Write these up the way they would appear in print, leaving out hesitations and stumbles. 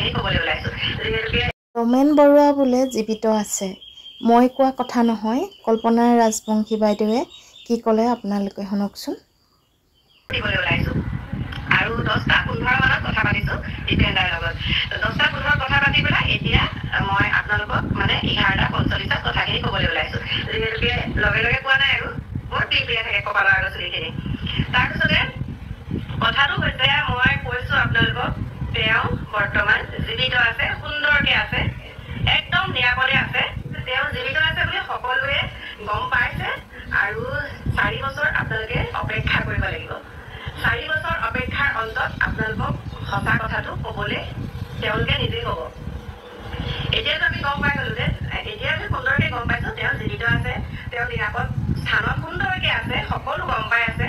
কথাখিনি ক'বলৈ ওলাইছো যিহেতুকে ৰমেন বৰুৱা বোলে জীৱিত আছে মই কোৱা কথা নহয় কল্পনা ৰাজবংশী বাইদেৱে কি ক'লে আপোনালোকে শুনকচোন দিবলৈ ওলাইছো আৰু 10টা 15 মানত কথা পাতিছো ডিপেন্ডাৰ লগত 10টা 15 কথা পাতি পেলাই এতিয়া মই আপোনালোকক মানে 11:45 কথাখিনি ক'বলৈ ওলাইছো যিহেতুকে লগে লগে কোৱা নাই আৰু বৰ পিপিয়া থাকে কপালৰ আগত চুলিখিনি তাৰপিছতে কথাটো হৈছে মই কৈছো আপোনালোকক তেওঁ বৰ্তমান জীৱিত আছে সুন্দৰকে আছে একদম নিৰাপদে আছে তেওঁ জীৱিত আছে বুলি সকলোৱে গম পাইছে আৰু 4 বছৰ আপোনালোকে অপেক্ষা কৰিব লাগিব 4 বছৰ অপেক্ষাৰ অন্তত আপোনালোকক সঁচা কথাটো ক'বলৈ তেওঁলোকে নিজেই ক'ব এতিয়াতো আমি গম পাই গ'লো যে এতিয়া আমি সুন্দৰকে গম পাইছো তেওঁ জীৱিত আছে তেওঁ নিৰাপদ স্থানত সুন্দৰকে আছে সকলো গম পাই আছে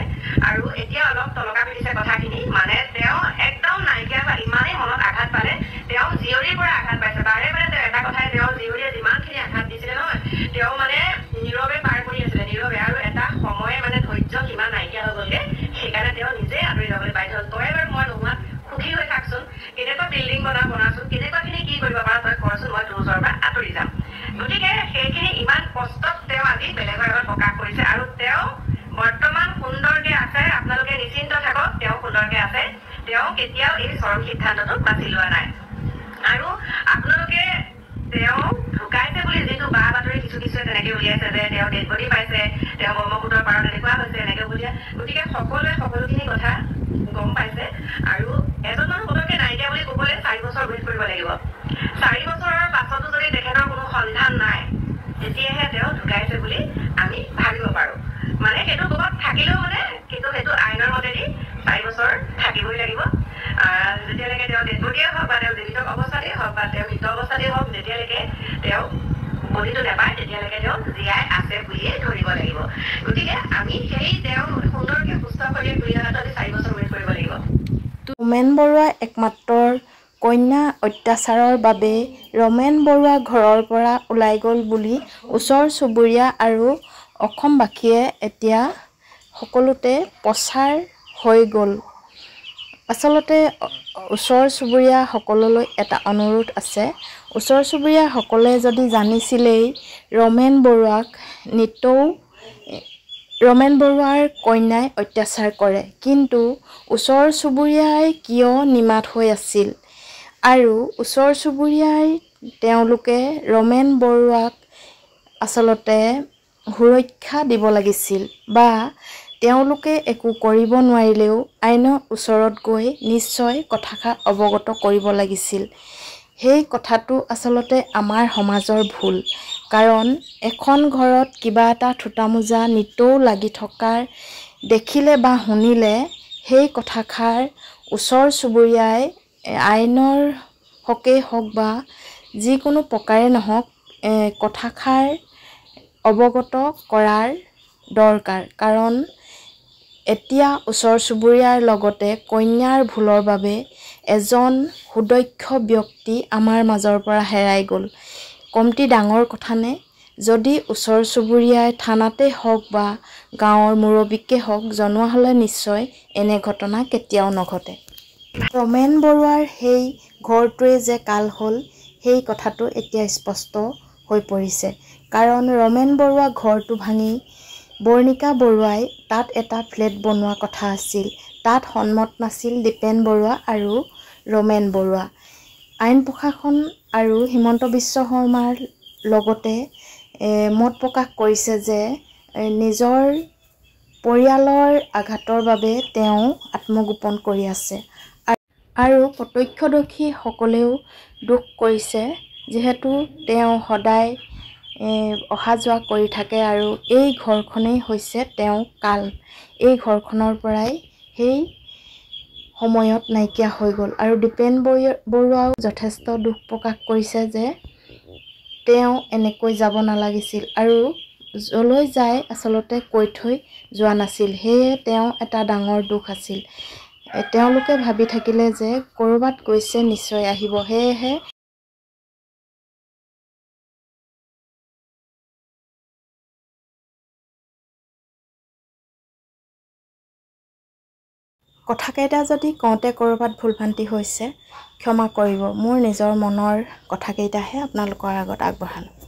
আৰু এতিয়া অলপ তলকা পিটিছে কথাখিনি মানে তেওঁ একদম নাইকিয়া বা ইমানেই মনত আঘাত পালে তেওঁ জীয়ৰীৰ পৰা আঘাত পাইছে বাৰে বাৰে তেওঁ এটা কথাই তেওঁ জীয়ৰীয়ে যিমানখিনি আঘাত দিছিলে নহয় তেওঁ মানে নীৰৱে পাৰ কৰি আছিলে নীৰৱে আৰু এটা সময়ে মানে ধৈৰ্য কিমান নাইকিয়া হৈ গ'লগে সেইকাৰণে তেওঁ নিজে আঁতৰি যাবলৈ বাধ্য হ'ল তই এবাৰ মই নোহোৱাত সুখী হৈ থাকচোন কেনেকুৱা বিল্ডিং বনাচোন কেনেকুৱাখিনি কি কৰিব পাৰ তই কৰচোন মই তোৰ ওচৰৰ পৰা আঁতৰি যাম গতিকে সেইখিনি ইমান কষ্টত তেওঁ আজি বেলেগৰ আগত প্ৰকাশ কৰিছে আৰু তেওঁ বৰ্তমান সুন্দৰকে আছে আপোনালোকে নিশ্চিন্ত থাকক তেওঁ সুন্দৰকে আছে তেওঁ কেতিয়াও এই চৰম সিদ্ধান্তটো বাছি লোৱা নাই আৰু আপোনালোকে তেওঁ ঢুকাইছে বুলি যিটো বা বাতৰি কিছুৱে তেনেকে উলিয়াইছে যে তেওঁ ডেড বডি পাইছে তেওঁ ব্ৰহ্মপুত্ৰৰ পাৰত এনেকুৱা হৈছে এনেকে উলিয়াই গতিকে সকলোৱে সকলোখিনি কথা গম পাইছে আৰু এজন মানুহ পতককে নাইকিয়া বুলি ক'বলৈ 4 বছৰ ৱেইট কৰিব লাগিব 4 বছৰৰ পাছতো যদি তেখেতৰ কোনো সন্ধান নাই তেতিয়াহে তেওঁ ঢুকাইছে বুলি আমি ভাবিব পাৰো মানে সেইটো ক'ৰবাত থাকিলেও মানে কিন্তু সেইটো আইনৰ মতেদি 4 বছৰ থাকিবই লাগিব যেতিয়ালৈকে তেওঁ ডেড বডিয়ে হওক বা তেওঁ জীৱিত অৱস্থাতেই হওক বা তেওঁ মৃত অৱস্থাতেই হওক যেতিয়ালৈকে তেওঁ বডিটো নাপায় তেতিয়ালৈকে তেওঁ জীয়াই আছে বুলিয়ে ধৰিব লাগিব গতিকে আমি সেই তেওঁ সুন্দৰকে সুস্থ কৰি ঘূৰি অহাটো 4 বছৰ ৱেইট কৰিব লাগিব ৰমেন বৰুৱা একমাত্ৰ কন্যা অত্যাচাৰৰ বাবে ৰমেন বৰুৱা ঘৰৰ পৰা ওলাই গ'ল বুলি ওচৰ চুবুৰীয়া আৰু অসমবাসীয়ে এতিয়া সকলোতে প্ৰচাৰ হৈ গ'ল আচলতে ওচৰ চুবুৰীয়া সকললৈ এটা অনুৰোধ আছে ওচৰ চুবুৰীয়াসকলে যদি জানিছিলেই ৰমেন বৰুৱাক নিতৌ ৰমেন বৰুৱাৰ কন্যাই অত্যাচাৰ কৰে কিন্তু ওচৰ চুবুৰীয়াই কিয় নিমাত হৈ আছিল আৰু ওচৰ চুবুৰীয়াই তেওঁলোকে ৰমেন বৰুৱাক আচলতে সুৰক্ষা দিব লাগিছিল বা তেওঁলোকে একো কৰিব নোৱাৰিলেও আইনৰ ওচৰত গৈ নিশ্চয় কথাষাৰ অৱগত কৰিব লাগিছিল সেই কথাটো আচলতে আমাৰ সমাজৰ ভুল কাৰণ এখন ঘৰত কিবা এটা থোটামোজা নিতৌ লাগি থকাৰ দেখিলে বা শুনিলে সেই কথাষাৰ ওচৰ চুবুৰীয়াই আইনৰ হকেই হওক বা যিকোনো প্ৰকাৰে নহওক কথাষাৰ অৱগত কৰাৰ দৰকাৰ কাৰণ এতিয়া ওচৰ চুবুৰীয়াৰ লগতে কন্যাৰ ভুলৰ বাবে এজন সুদক্ষ ব্যক্তি আমাৰ মাজৰ পৰা হেৰাই গ'ল কমটি ডাঙৰ কথা নে যদি ওচৰ চুবুৰীয়াই থানাতে হওক বা গাঁৱৰ মুৰব্বীকে হওক জনোৱা হ'লে নিশ্চয় এনে ঘটনা কেতিয়াও নঘটে ৰমেন বৰুৱাৰ সেই ঘৰটোৱে যে কাল হ'ল সেই কথাটো এতিয়া স্পষ্ট হৈ পৰিছে কাৰণ ৰমেন বৰুৱা ঘৰটো ভাঙি বৰ্ণিকা বৰুৱাই তাত এটা ফ্লেট বনোৱা কথা আছিল তাত সন্মত নাছিল দীপেন বৰুৱা আৰু ৰমেন বৰুৱা আইন প্ৰশাসন আৰু হিমন্ত বিশ্ব শৰ্মাৰ লগতে মত প্ৰকাশ কৰিছে যে নিজৰ পৰিয়ালৰ আঘাতৰ বাবে তেওঁ আত্মগোপন কৰি আছে আৰু প্ৰত্যক্ষদৰ্শীসকলেও দুখ কৰিছে যিহেতু তেওঁ সদায় অহা যোৱা কৰি থাকে আৰু এই ঘৰখনেই হৈছে তেওঁ কাল এই ঘৰখনৰ পৰাই সেই সময়ত নাইকিয়া হৈ গ'ল আৰু দীপেন বৰুৱাও যথেষ্ট দুখ প্ৰকাশ কৰিছে যে তেওঁ এনেকৈ যাব নালাগিছিল আৰু যলৈ যায় আচলতে কৈ থৈ যোৱা নাছিল সেয়ে তেওঁ এটা ডাঙৰ দুখ আছিল তেওঁলোকে ভাবি থাকিলে যে ক'ৰবাত গৈছে নিশ্চয় আহিব সেয়েহে কথাকেইটা যদি কওঁতে ক'ৰবাত ভুলভ্ৰান্তি হৈছে ক্ষমা কৰিব। মোৰ নিজৰ মনৰ কথাকেইটাহে আপোনালোকৰ আগত আগবঢ়ালোঁ।